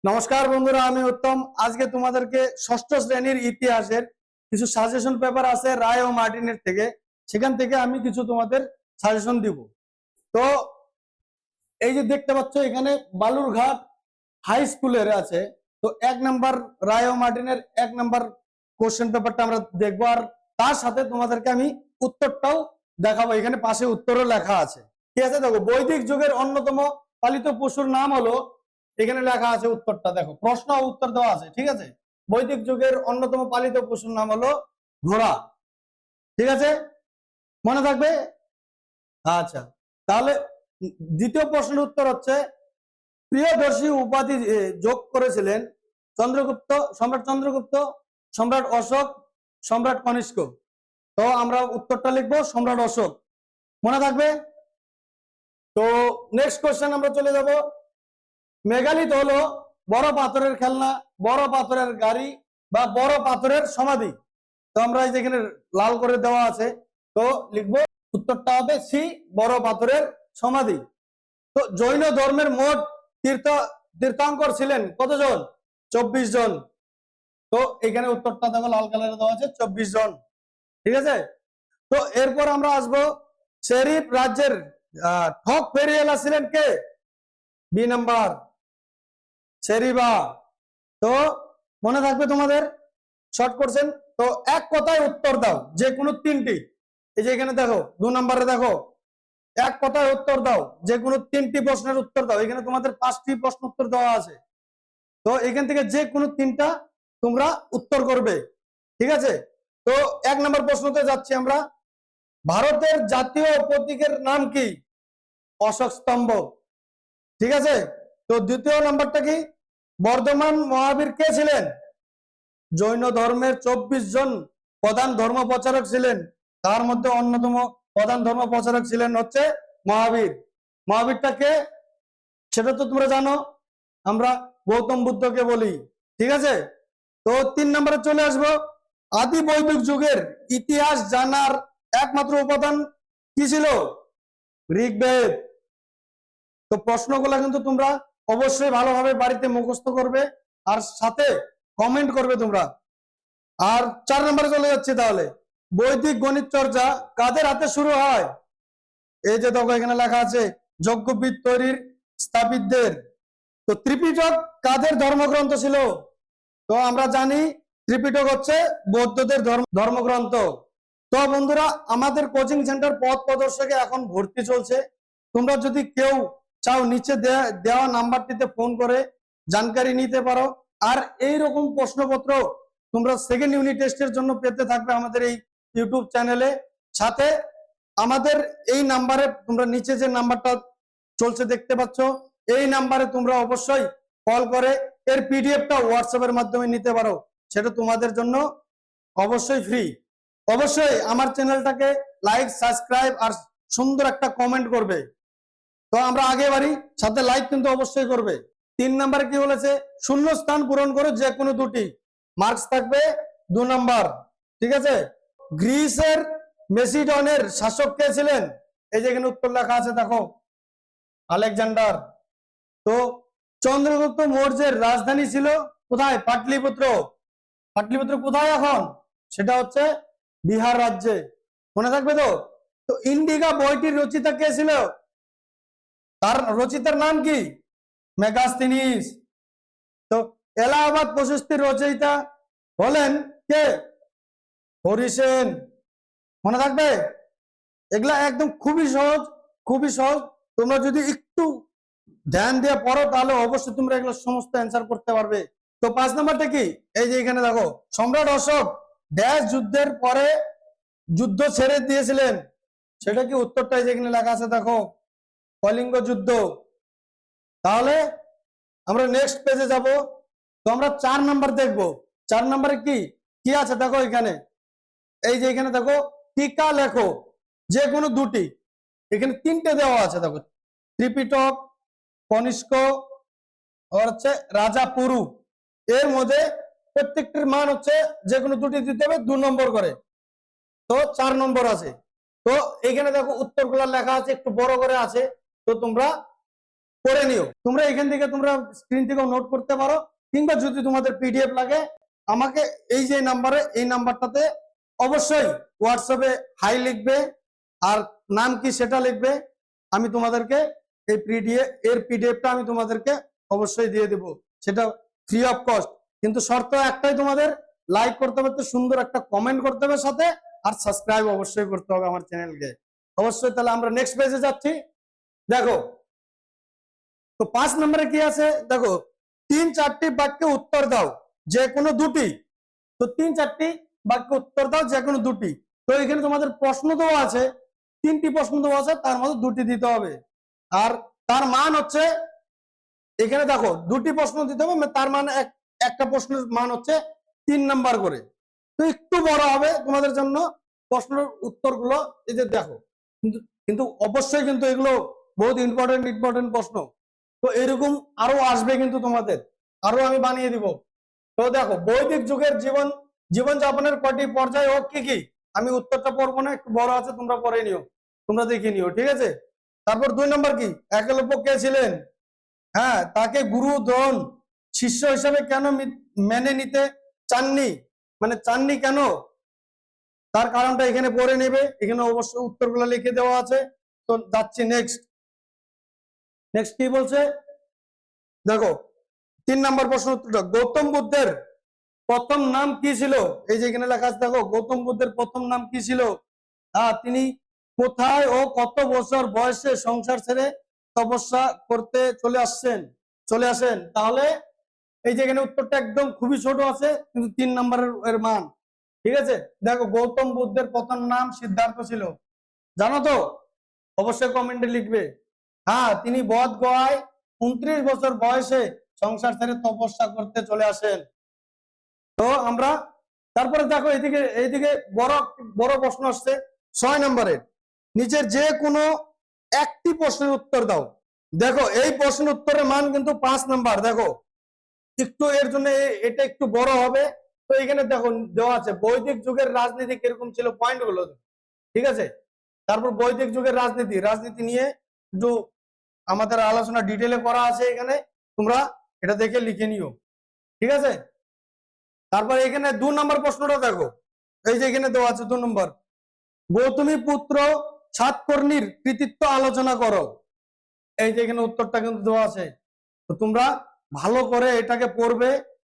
নমস্কার বন্ধুরা, আমি উত্তম। আজকে তোমাদেরকে ষষ্ঠ শ্রেণীর ইতিহাসের কিছু সাজেশন পেপার আছে রায় ও মার্টিনের থেকে, সেখান থেকে আমি কিছু তোমাদের সাজেশন দিব। তো এই যে দেখতে পাচ্ছ এখানে বালুরঘাট হাই স্কুলের আছে। তো 1 নম্বর রায় ও মার্টিনের 1 নম্বর কোশ্চেন পেপারটা আমরা দেখবো, আর তার সাথে তোমাদেরকে আমি উত্তরটাও দেখাবো। এখানে পাশে উত্তরও লেখা আছে, ঠিক আছে? দেখো, বৈদিক যুগের অন্যতম পালিত পশুর নাম হলো, এখানে লেখা আছে উত্তরটা, দেখো প্রশ্ন ও উত্তর দেওয়া আছে, ঠিক আছে? বৈদিক যুগের অন্যতম পালিত পশুর নাম হলো ঘোড়া, ঠিক আছে? মনে থাকবে? আচ্ছা, তাহলে দ্বিতীয় প্রশ্নের উত্তর হচ্ছে, প্রিয়দর্শী উপাধি যোগ করেছিলেন চন্দ্রগুপ্ত, সম্রাট চন্দ্রগুপ্ত, সম্রাট অশোক, সম্রাট কনিষ্ক। তো আমরা উত্তরটা লিখবো সম্রাট অশোক, মনে থাকবে? তো নেক্সট কোশ্চেন আমরা চলে যাব। মেগালিথ হলো বড় পাথরের খেলনা, বড় পাথরের গাড়ি বা বড় পাথরের সমাধি। তো আমরা যেখানে লাল করে দেওয়া আছে, তো লিখবো উত্তরটা হবে সি, বড় পাথরের সমাধি। তো জৈন ধর্মের মোট তীর্থঙ্কর ছিলেন কতজন? 24 জন। তো এখানে উত্তরটা দেখো লাল কালারে দেওয়া আছে, 24 জন, ঠিক আছে? তো এরপর আমরা আসবো, শরীফ রাজ্যের ঠক ফেরিওয়ালা ছিলেন কে? B number, সেরিবা। তো মনে থাকবে তোমাদের, শর্ট কোশ্চেন। তো এক কথায় উত্তর দাও যে কোনো 3টি। এই যে এখানে দেখো 2 নম্বরে দেখো, এক কথায় উত্তর দাও যে কোনো 3টি প্রশ্নের উত্তর দাও। এখানে তোমাদের 5টি প্রশ্ন উত্তর দেওয়া আছে। তো এখান থেকে যে কোনো 3টা তোমরা উত্তর করবে, ঠিক আছে? তো 1 নম্বর প্রশ্নতে যাচ্ছি আমরা। ভারতের জাতীয় প্রতীকের নাম কি? অশোক স্তম্ভ, ঠিক আছে? তো দ্বিতীয় নাম্বারটা কি? বর্ধমান মহাবীর কে ছিলেন? জৈন ধর্মের 24 জন প্রধান ধর্ম প্রচারক ছিলেন, তার মধ্যে অন্যতম প্রধান ধর্ম প্রচারক ছিলেন হচ্ছে মহাবীর। মহাবীরটা কে সেটা তো তোমরা জানো, আমরা গৌতম বুদ্ধকে বলি, ঠিক আছে? তো 3 নম্বরে চলে আসবো। আদি বৈদিক যুগের ইতিহাস জানার একমাত্র উপাদান কি ছিল? ঋগ্বেদ। তো প্রশ্নগুলো কিন্তু তোমরা অবশ্যই ভালোভাবে বাড়িতে মুখস্থ করবে, আর সাথে কমেন্ট করবে তোমরা। আর 4 নম্বরে চলে যাচ্ছে, তাহলে বৈদিক গণিত চর্চা কাদের হাতে শুরু হয়? এই যে দেখো এখানে লেখা আছে যজ্ঞবিদ তৈরির স্থাপিতদের। তো ত্রিপিটক কাদের ধর্মগ্রন্থ ছিল? তো আমরা জানি ত্রিপিটক হচ্ছে বৌদ্ধদের ধর্মগ্রন্থ। তো বন্ধুরা, আমাদের কোচিং সেন্টার পথ প্রদর্শকে এখন ভর্তি চলছে। তোমরা যদি কেউ চাও, নিচে দেওয়া নাম্বারটিতে ফোন করে জানকারি নিতে পারো। আর এই রকম প্রশ্নপত্র তোমরা সেকেন্ড ইউনিট টেস্টের জন্য পেতে থাকবে আমাদের এই ইউটিউব চ্যানেলে। সাথে আমাদের এই নাম্বারে, তোমরা নিচে যে নাম্বারটা চলছে দেখতে পাচ্ছ, এই নাম্বারে তোমরা অবশ্যই কল করে এর পিডিএফটা হোয়াটসঅ্যাপের মাধ্যমে নিতে পারো। সেটা তোমাদের জন্য অবশ্যই ফ্রি। অবশ্যই আমার চ্যানেলটাকে লাইক, সাবস্ক্রাইব আর সুন্দর একটা কমেন্ট করবে। তো আমরা আগে বাড়ি, সাথে লাইক কিন্তু অবশ্যই করবে। 3 নম্বরে কি বলেছে? শূন্য স্থান পূরণ করে যে কোনো 2টি, মার্কস থাকবে 2 নম্বর, ঠিক আছে? গ্রিসের মেসিডনের শাসক কে ছিলেন? এই যে এখানে উত্তর লেখা আছে, দেখো আলেকজান্ডার। তো চন্দ্রগুপ্ত মৌর্যের রাজধানী ছিল কোথায়? পাটলিপুত্র। পাটলিপুত্র কোথায় এখন? সেটা হচ্ছে বিহার রাজ্যে, মনে থাকবে তো? তো ইন্ডিকা বইটির রচিতা কে ছিল? তার রচিতার নাম কি? মেগাস্তিনিস। তো এলাহাবাদ প্রশস্তির রচয়িতা হলেন কে? হরিসেন, মনে থাকবে? এগুলা একদম খুবই সহজ, খুবই সহজ। তোমরা যদি একটু ধ্যান দিয়ে পড়ো, তাহলে অবশ্যই তোমরা এগুলো সমস্ত অ্যান্সার করতে পারবে। তো 5 নম্বরটা কি? এই যে এখানে দেখো, সম্রাট অশোক ড্যাশ যুদ্ধের পরে যুদ্ধ ছেড়ে দিয়েছিলেন, সেটা কি? উত্তরটা যেখানে লেখা আছে, দেখো কলিঙ্গ যুদ্ধ। তাহলে আমরা নেক্সট পেজে যাব। তো আমরা 4 নাম্বার দেখবো। 4 নম্বরে কি কি আছে দেখো এখানে, এই যে এখানে দেখো টিকা লেখো যে কোনো 2টি। এখানে 3টে দেওয়া আছে, দেখো ত্রিপিটক, কনিষ্ক আর হচ্ছে রাজা পুরু। এর মধ্যে প্রত্যেকটির মান হচ্ছে যে কোনো 2টি দিতে হবে 2 নম্বর করে। তো 4 নম্বর আছে। তো এখানে দেখো উত্তরগুলো লেখা আছে, একটু বড় করে আছে। তো তোমরা করে নিও। তোমরা এখান থেকে তোমরা স্ক্রিন থেকেও নোট করতে পারো, কিংবা যদি তোমাদের পিডিএফ লাগে আমাকে এই যে নাম্বারে, এই নাম্বারটাতে অবশ্যই হোয়াটসঅ্যাপে হাই লিখবে আর নাম কি সেটা লিখবে। আমি তোমাদেরকে এই পিডিএফটা আমি তোমাদেরকে অবশ্যই দিয়ে দেব, সেটা ফ্রি অফ কস্ট। কিন্তু শর্ত একটাই, তোমাদের লাইক করতে হবে, সুন্দর একটা কমেন্ট করতে হবে সাথে, আর সাবস্ক্রাইব অবশ্যই করতে হবে আমার চ্যানেলকে অবশ্যই। তাহলে আমরা নেক্সট পেজে যাচ্ছি। দেখো তো 5 নম্বরে কি আছে, দেখো 3-4টি বাক্যে উত্তর দাও যে কোনো দুটি। তো 3-4টি বাক্যে উত্তর দাও যে কোনো দুটি। তো এখানে তোমাদের প্রশ্ন দেওয়া আছে, 3টি প্রশ্ন দেওয়া আছে, তার মধ্যে 2টি দিতে হবে। আর তার মান হচ্ছে, এখানে দেখো 2টি প্রশ্ন দিতে হবে, তার মান একটা প্রশ্নের মান হচ্ছে 3 নাম্বার করে। তো একটু বড় হবে তোমাদের জন্য প্রশ্নের উত্তরগুলো, এই যে দেখো। কিন্তু কিন্তু অবশ্যই কিন্তু এগুলো বহুত ইম্পর্টেন্ট প্রশ্ন। তো এরকম আরো আসবে কিন্তু তোমাদের, আরো আমি বানিয়ে দিব। তো দেখো বৈদিক যুগের জীবনযাপনের কয়টি পর্যায় ও কি কি, আমি উত্তরটা পড়বো না, একটু বড় আছে, তোমরা পড়ে নিও, তোমরা দেখে নিও, ঠিক আছে। তারপর 2 নম্বর কি, একলব্য কে ছিলেন? হ্যাঁ, তাকে গুরু দ্রোণ শিষ্য হিসাবে কেন মেনে নিতে চাননি, মানে চাননি কেন, তার কারণটা এখানে পড়ে নেবে। এখানে অবশ্যই উত্তরগুলো লিখে দেওয়া আছে। তো যাচ্ছি নেক্সট কি বলছে, দেখো 3 নম্বর প্রশ্ন উত্তরটা, গৌতম বুদ্ধের প্রথম নাম কি ছিল? এই যে এখানে লেখা আছে, দেখো গৌতম বুদ্ধের প্রথম নাম কি ছিল। তিনি কোথায় ও কত বছর বয়সে সংসার ছেড়ে তপস্যা করতে চলে আসেন? তাহলে এই যে এখানে উত্তরটা একদম খুবই ছোট আছে, কিন্তু 3 নম্বরের এর মান, ঠিক আছে। দেখো গৌতম বুদ্ধের প্রথম নাম সিদ্ধার্থ ছিল, জানো তো? অবশ্যই কমেন্টে লিখবে। হ্যাঁ, তিনি বধ গয়ায় 29 বছর বয়সে সংসার ছেড়ে তপস্যা করতে চলে আসেন। তো আমরা তারপরে দেখো এইদিকে বড় বড় প্রশ্ন আসছে 6 নম্বরের, নিচের যে কোনো একটি প্রশ্নের উত্তর দাও। দেখো এই প্রশ্নের উত্তরের মান কিন্তু 5 নাম্বার। দেখো একটু এর জন্য এটা একটু বড় হবে। তো এখানে দেখো দেওয়া আছে বৈদিক যুগের রাজনীতি কিরকম ছিল, পয়েন্ট গুলো, ঠিক আছে। তারপর বৈদিক যুগের রাজনীতি নিয়ে একটু আমাদের আলোচনা ডিটেলে করা আছে এখানে, তোমরা এটা দেখে লিখে নিও, ঠিক আছে। তারপর এখানে 2 নম্বর প্রশ্নটা দেখো, এই যে এখানে দেওয়া আছে 2 নম্বর, গৌতমী পুত্র সাতকর্ণীর কৃতিত্ব আলোচনা করো। এই যে এখানে উত্তরটা কিন্তু দেওয়া আছে। তো তোমরা ভালো করে এটাকে পড়বে,